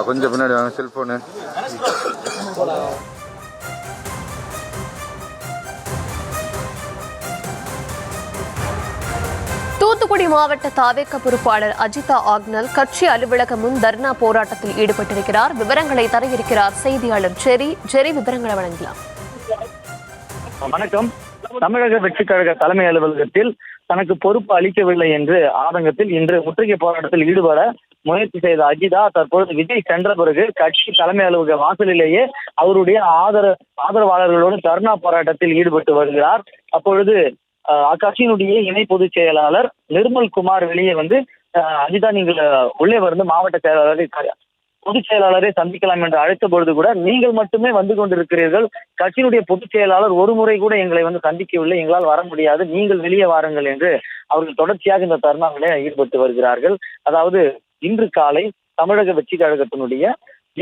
கொஞ்சம் பின்னாடி வாங்க செல்போனு. தூத்துக்குடி மாவட்ட தாவேக பொறுப்பாளர் அஜிதா ஆக்னல் கட்சி அலுவலகம் முன் தர்ணா போராட்டத்தில் ஈடுபட்டிருக்கிறார். விவரங்களை தர இருக்கிறார் செய்தியாளர் ஜெரி. விவரங்களை வழங்கலாம். வணக்கம். தமிழக வெற்றிக் கழக தலைமை அலுவலகத்தில் தனக்கு பொறுப்பு அளிக்கவில்லை என்று ஆதங்கத்தில் இன்று முற்றுகை போராட்டத்தில் ஈடுபட முயற்சி செய்த அஜிதா தற்பொழுது விஜய் சென்ற பிறகு கட்சி தலைமை அலுவலக வாசலிலேயே அவருடைய ஆதரவாளர்களோடு தர்ணா போராட்டத்தில் ஈடுபட்டு வருகிறார். அப்பொழுது அக்கட்சியினுடைய இணை பொதுச் செயலாளர் நிர்மல் குமார் வெளியே வந்து அஜிதா நீங்கள் உள்ளே வந்து மாவட்ட செயலாளரை பொதுச் செயலாளரை சந்திக்கலாம் என்று அழைத்த பொழுது கூட நீங்கள் மட்டுமே வந்து கொண்டிருக்கிறீர்கள், கட்சியினுடைய பொதுச் செயலாளர் ஒரு முறை கூட எங்களை வந்து சந்திக்கவில்லை, எங்களால் வர முடியாது, நீங்கள் வெளியே வாருங்கள் என்று அவர்கள் தொடர்ச்சியாக இந்த தருணங்களே ஈடுபட்டு வருகிறார்கள். அதாவது இன்று காலை தமிழக வெற்றிக் கழகத்தினுடைய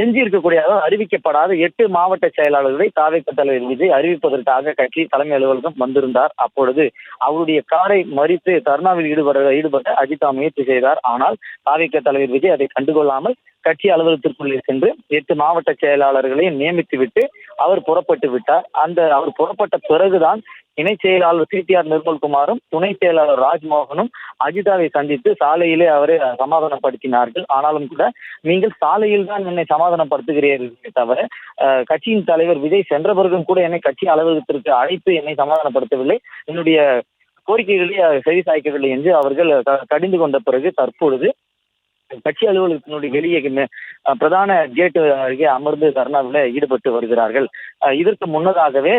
எஞ்சி இருக்கக்கூடிய அறிவிக்கப்படாத 8 மாவட்ட செயலாளர்களை தாவேக தலைவர் விஜய் அறிவிப்பதற்காக கட்சி தலைமை அலுவலகம் வந்திருந்தார். அப்பொழுது அவருடைய காரை மறித்து தர்ணாவில் ஈடுபட அஜிதா முயற்சி செய்தார். ஆனால் தாவேக தலைவர் விஜய் அதை கண்டுகொள்ளாமல் கட்சி அலுவலகத்திற்குள்ளே சென்று 8 மாவட்ட செயலாளர்களையும் நியமித்து விட்டு அவர் புறப்பட்டு விட்டார். அவர் புறப்பட்ட பிறகுதான் இணை செயலாளர் சிடிஆர் நிர்மல்குமாரும் துணை செயலாளர் ராஜ்மோகனும் அஜிதாவை சந்தித்து சாலையிலே அவரை சமாதானப்படுத்தினார்கள். ஆனாலும் கூட நீங்கள் சாலையில் தான் என்னை சமாதானப்படுத்துகிறீர்களே தவிர கட்சியின் தலைவர் விஜய் சென்ற பிறகும் கூட என்னை கட்சி அலுவலகத்திற்கு அழைத்து என்னை சமாதானப்படுத்தவில்லை, என்னுடைய கோரிக்கைகளை செவி சாய்க்கவில்லை என்று அவர்கள் கடிந்து கொண்ட பிறகு தற்பொழுது கட்சி அலுவலகத்தினுடைய வெளியே பிரதான கேட்டு அருகே அமர்ந்து தர்ணாவில் ஈடுபட்டு வருகிறார்கள். இதற்கு முன்னதாகவே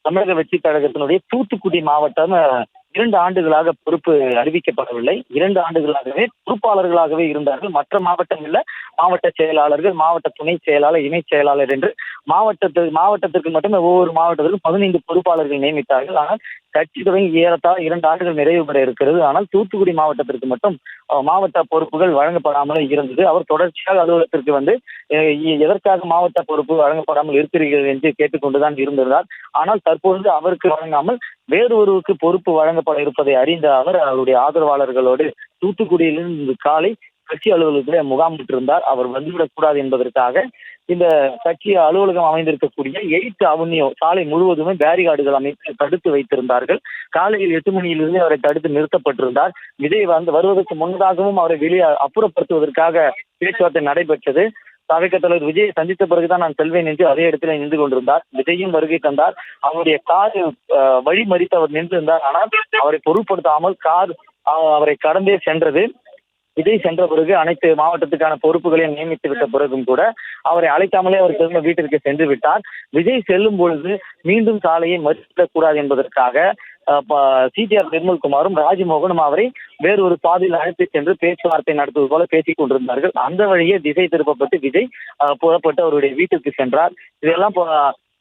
தமிழக வெற்றிக் கழகத்தினுடைய தூத்துக்குடி மாவட்டம் 2 ஆண்டுகளாக பொறுப்பு அறிவிக்கப்படவில்லை. 2 ஆண்டுகளாகவே பொறுப்பாளர்களாகவே இருந்தார்கள். மற்ற மாவட்டங்கள்ல மாவட்ட செயலாளர்கள், மாவட்ட துணை செயலாளர், இணை செயலாளர் என்று மாவட்டத்திற்கு மட்டுமே ஒவ்வொரு மாவட்டத்திற்கும் 15 பொறுப்பாளர்கள் நியமித்தார்கள். ஆனால் கட்சி தொடங்கி ஏறத்தாழ 2 ஆண்டுகள் நிறைவு பெற இருக்கிறது. ஆனால் தூத்துக்குடி மாவட்டத்திற்கு மட்டும் மாவட்ட பொறுப்புகள் வழங்கப்படாமல் இருந்தது. அவர் தொடர்ச்சியாக அலுவலகத்திற்கு வந்து எதற்காக மாவட்ட பொறுப்பு வழங்கப்படாமல் இருக்கிறீர்கள் என்று கேட்டுக்கொண்டுதான் இருந்திருந்தார். ஆனால் தற்பொழுது அவருக்கு வழங்காமல் வேறொருவருக்கு பொறுப்பு வழங்கப்பட இருப்பதை அறிந்த அவர் அவருடைய ஆதரவாளர்களோடு தூத்துக்குடியிலிருந்து காலை கட்சி அலுவலகத்தில் முகாமிட்டிருந்தார். அவர் வந்துவிடக் கூடாது என்பதற்காக இந்த கட்சி அலுவலகம் அமைந்திருக்கக்கூடிய 8th அவென்யூ சாலை முழுவதுமே பேரிகார்டுகள் அமைத்து தடுத்து வைத்திருந்தார்கள். காலையில் 8 மணியிலிருந்து அவரை தடுத்து நிறுத்தப்பட்டிருந்தார். விஜய் வருவதற்கு முன்னதாகவும் அவரை வெளியே அப்புறப்படுத்துவதற்காக பேச்சுவார்த்தை நடைபெற்றது. தாவேக தலைவர் விஜயை சந்தித்த பிறகுதான் நான் செல்வேன் என்று அதே இடத்துல நின்று கொண்டிருந்தார். விஜயும் வருகை தந்தார். அவருடைய கார் வழி மறித்து அவர் நின்றிருந்தார். ஆனால் அவரை பொருட்படுத்தாமல் கார் அவரை கடந்தே சென்றது. விஜய் சென்ற பிறகு அனைத்து மாவட்டத்துக்கான பொறுப்புகளையும் நியமித்து விட்ட பிறகும் கூட அவரை அழைக்காமலே அவர் திரும்ப வீட்டிற்கு சென்று விட்டார். விஜய் செல்லும் பொழுது மீண்டும் சாலையை மறுக்கக் கூடாது என்பதற்காக சிடிஆர் நிர்மல்குமாரும் ராஜ்மோகனும் அவரை வேறொரு பாதையில் அழைத்து சென்று பேச்சுவார்த்தை நடத்துவது போல பேசிக் கொண்டிருந்தார்கள். அந்த வழியே திசை திருப்பப்பட்டு விஜய் புறப்பட்டு அவருடைய வீட்டிற்கு சென்றார். இதெல்லாம்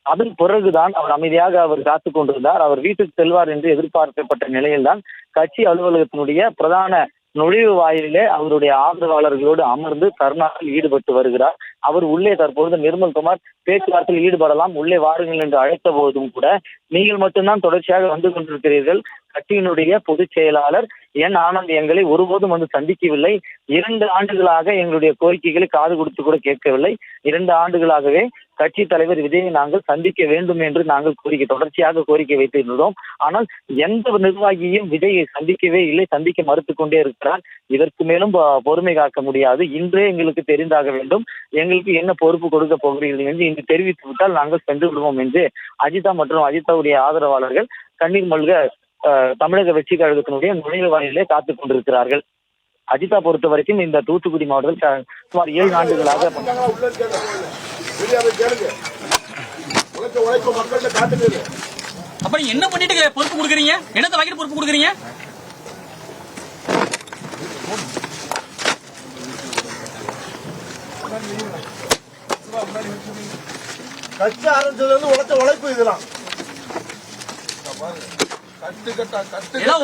அதன் பிறகுதான் அவர் அமைதியாக அவர் காத்துக் கொண்டிருந்தார். அவர் வீட்டுக்கு செல்வார் என்று எதிர்பார்க்கப்பட்ட நிலையில்தான் கட்சி அலுவலகத்தினுடைய பிரதான நுழைவு வாயிலே அவருடைய ஆதரவாளர்களோடு அமர்ந்து தர்ணாவில் ஈடுபட்டு வருகிறார். அவர் உள்ளே தற்பொழுது நிர்மல்குமார் பேச்சுவார்த்தையில் ஈடுபடலாம், உள்ளே வாருங்கள் என்று அழைத்த போதும் கூட நீங்கள் மட்டும்தான் தொடர்ச்சியாக வந்து கொண்டிருக்கிறீர்கள், கட்சியினுடைய பொதுச் செயலாளர் என் ஆனந்த் எங்களை ஒருபோதும் வந்து சந்திக்கவில்லை, 2 ஆண்டுகளாக எங்களுடைய கோரிக்கைகளை காது கொடுத்து கூட கேட்கவில்லை, 2 ஆண்டுகளாகவே கட்சி தலைவர் விஜயை நாங்கள் சந்திக்க வேண்டும் என்று நாங்கள் தொடர்ச்சியாக கோரிக்கை வைத்திருந்தோம். ஆனால் எந்த நிர்வாகியும் விஜயை சந்திக்கவே இல்லை, சந்திக்க மறுத்து கொண்டே இருக்கிறார். இதற்கு மேலும் பொறுமை காக்க முடியாது. இன்றே எங்களுக்கு தெரிந்தாக வேண்டும், எங்களுக்கு என்ன பொறுப்பு கொடுக்க போகிறீர்கள் என்று இன்று தெரிவித்து விட்டால் நாங்கள் சென்று விடுவோம் என்று அஜிதா மற்றும் அஜிதாவுடைய ஆதரவாளர்கள் கண்ணீர் மல்க தமிழக வெற்றி கழகத்தினுடைய நுழைவு வாயிலே காத்துக் கொண்டிருக்கிறார்கள். அஜிதா பொறுத்த வரைக்கும் இந்த தூத்துக்குடி மாவட்டத்தில் சுமார் 7 ஆண்டுகளாக அப்ப என்ன பண்ணிட்டு பொறுப்பு கொடுக்குறீங்க? என்னத்தை வாங்கிட்டு பொறுப்பு கொடுக்குறீங்க? கட்சி ஆரம்பிச்சதுல இருந்து உழைச்ச உழைப்பு இதெல்லாம்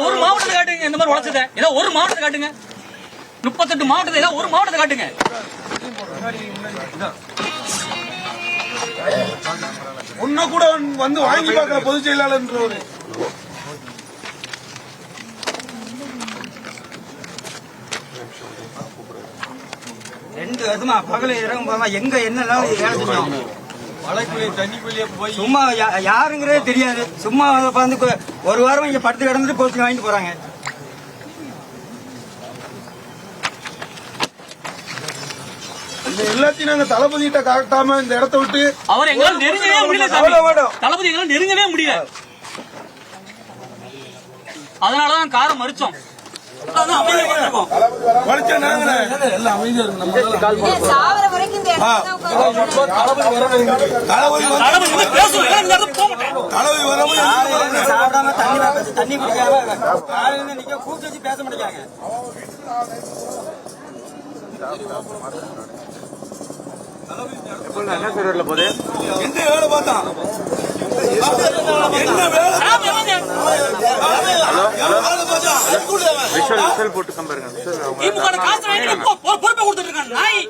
ஒரு மாவட்டத்தை காட்டுங்க. இந்த மாதிரி உழைச்சத ஏதோ ஒரு மாவட்டத்தை காட்டுங்க. 38 மாவட்டத்தை ஏதோ ஒரு மாவட்டத்தை காட்டுங்க. ஒன்ன கூட வந்து வாங்கி பார்க்கிற பொதுச் செயலாளர் 2 வருஷமா பகல இரவு போகாம எங்க என்னெல்லாம் வேலை செஞ்சோம். தண்ணிக்குள்ளேயே போய் சும்மா யாருங்கிறதே தெரியாது. சும்மா வந்து ஒரு வாரம் இங்க படுத்து கிடந்துட்டு போச்சு வாங்கிட்டு போறாங்க. எல்லாத்தையும் நாங்க தளபதி கிட்ட காட்டாம இந்த இடத்த விட்டு அவர் எங்களால் நெருங்கவே முடியல சாமி. தளபதி எங்களால் நெருங்கவே முடியல. அதனாலதான் காரை மறிச்சோம். படிச்ச நாங்க எல்லாம் அமைதியா இருக்கு. நம்ம சாவர வரைக்கும் இந்த இடத்துல தளபதி வரணும். தளபதி வரவும் சாப்பிடாம தண்ணி குடிக்காம காலையில நிக்க கூப்பிட்டு வச்சு பேச மாட்டேங்காங்க. என்ன சார் போகுது? எந்த வேலை பார்த்தான்? என்ன வேலை? விஷல் போட்டு கம்பேருங்க சார். திமுக காசு வாங்கிட்டு பொறுப்பை கொடுத்துட்டு இருக்காங்க நாய்.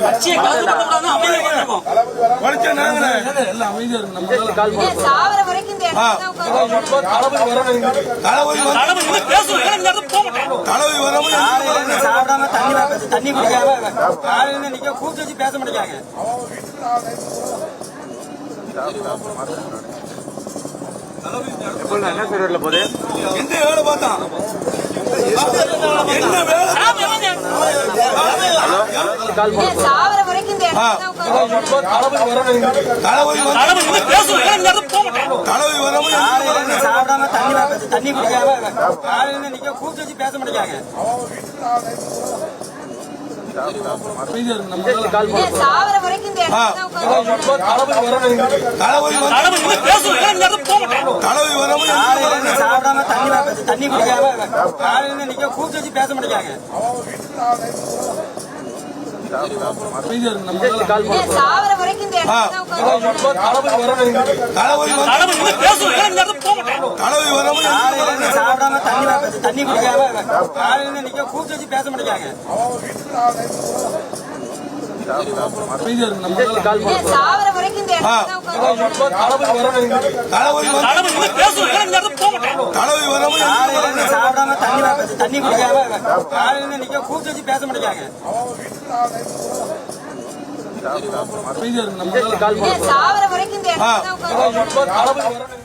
கட்சியை கலந்துக்கூடாதுன்னு அமைதியா உட்கார்ந்திருக்கோம். படிச்ச நாங்க எல்லாம் அமைதியா இருக்கு. நம்ம சாவர வரைக்கும் இந்த இடத்துல தளபதி வரணும். தளபதி தளபதி பேசுவோம். இந்த இடத்துக்கு போக மாட்டேன். தளபதி வரவும் காலையில சாப்பிடாம தண்ணி குடிக்காம காலையில நிக்க கூப்பிட்டு வச்சு பேச மாட்டேங்காங்க. என்ன சார் போகுது? எந்த வேலை பார்த்தான்? என்ன வேலை? சாவர வரைக்கும் இந்த இடத்துல தளபதி வரணும். தளபதி பேசுவோம். இந்த இடத்துக்கு போக மாட்டேன். தளபதி வரவும் காலையில சாப்பிடாம தண்ணி குடிக்காம காலையில நிக்க கூப்பிட்டு வச்சு பேச மாட்டேங்காங்க. அமைதியா இருக்கு. நம்ம சாவர வரைக்கும் இந்த இடத்துல தளபதி வரணும். தளபதி பேசுவோம். இந்த இடத்துக்கு போக மாட்டேன். தளபதி வரவும் காலையில சாப்பிடாம தண்ணி குடிக்காம காலையில நிக்க கூப்பிட்டு வச்சு பேச மாட்டேங்காங்க. அமைதியா இருக்கு. நம்ம சாவர வரைக்கும் இந்த இடத்துல தளபதி வரணும். தளபதி பேசுவோம். இந்த இடத்துக்கு போக மாட்டேன். தளபதி வரவும் காலையில சாப்பிடாம தண்ணி குடிக்காம காலையில நிக்க கூப்பிட்டு வச்சு பேச மாட்டேங்காங்க. அமைதியா இருக்கு. நம்ம சாவர வரைக்கும் இந்த இடத்துல தளபதி வரணும். தளபதி பேசுவோம். இந்த இடத்துக்கு போக மாட்டேன். தளபதி வரவும் காலையில சாப்பிடாம தண்ணி குடிக்காம காலையில நிக்க கூப்பிட்டு வச்சு பேச மாட்டேங்காங்க. அமைதியா இருக்கு. நம்ம சாவர வரைக்கும் இந்த இடத்துல தளபதி வரணும்.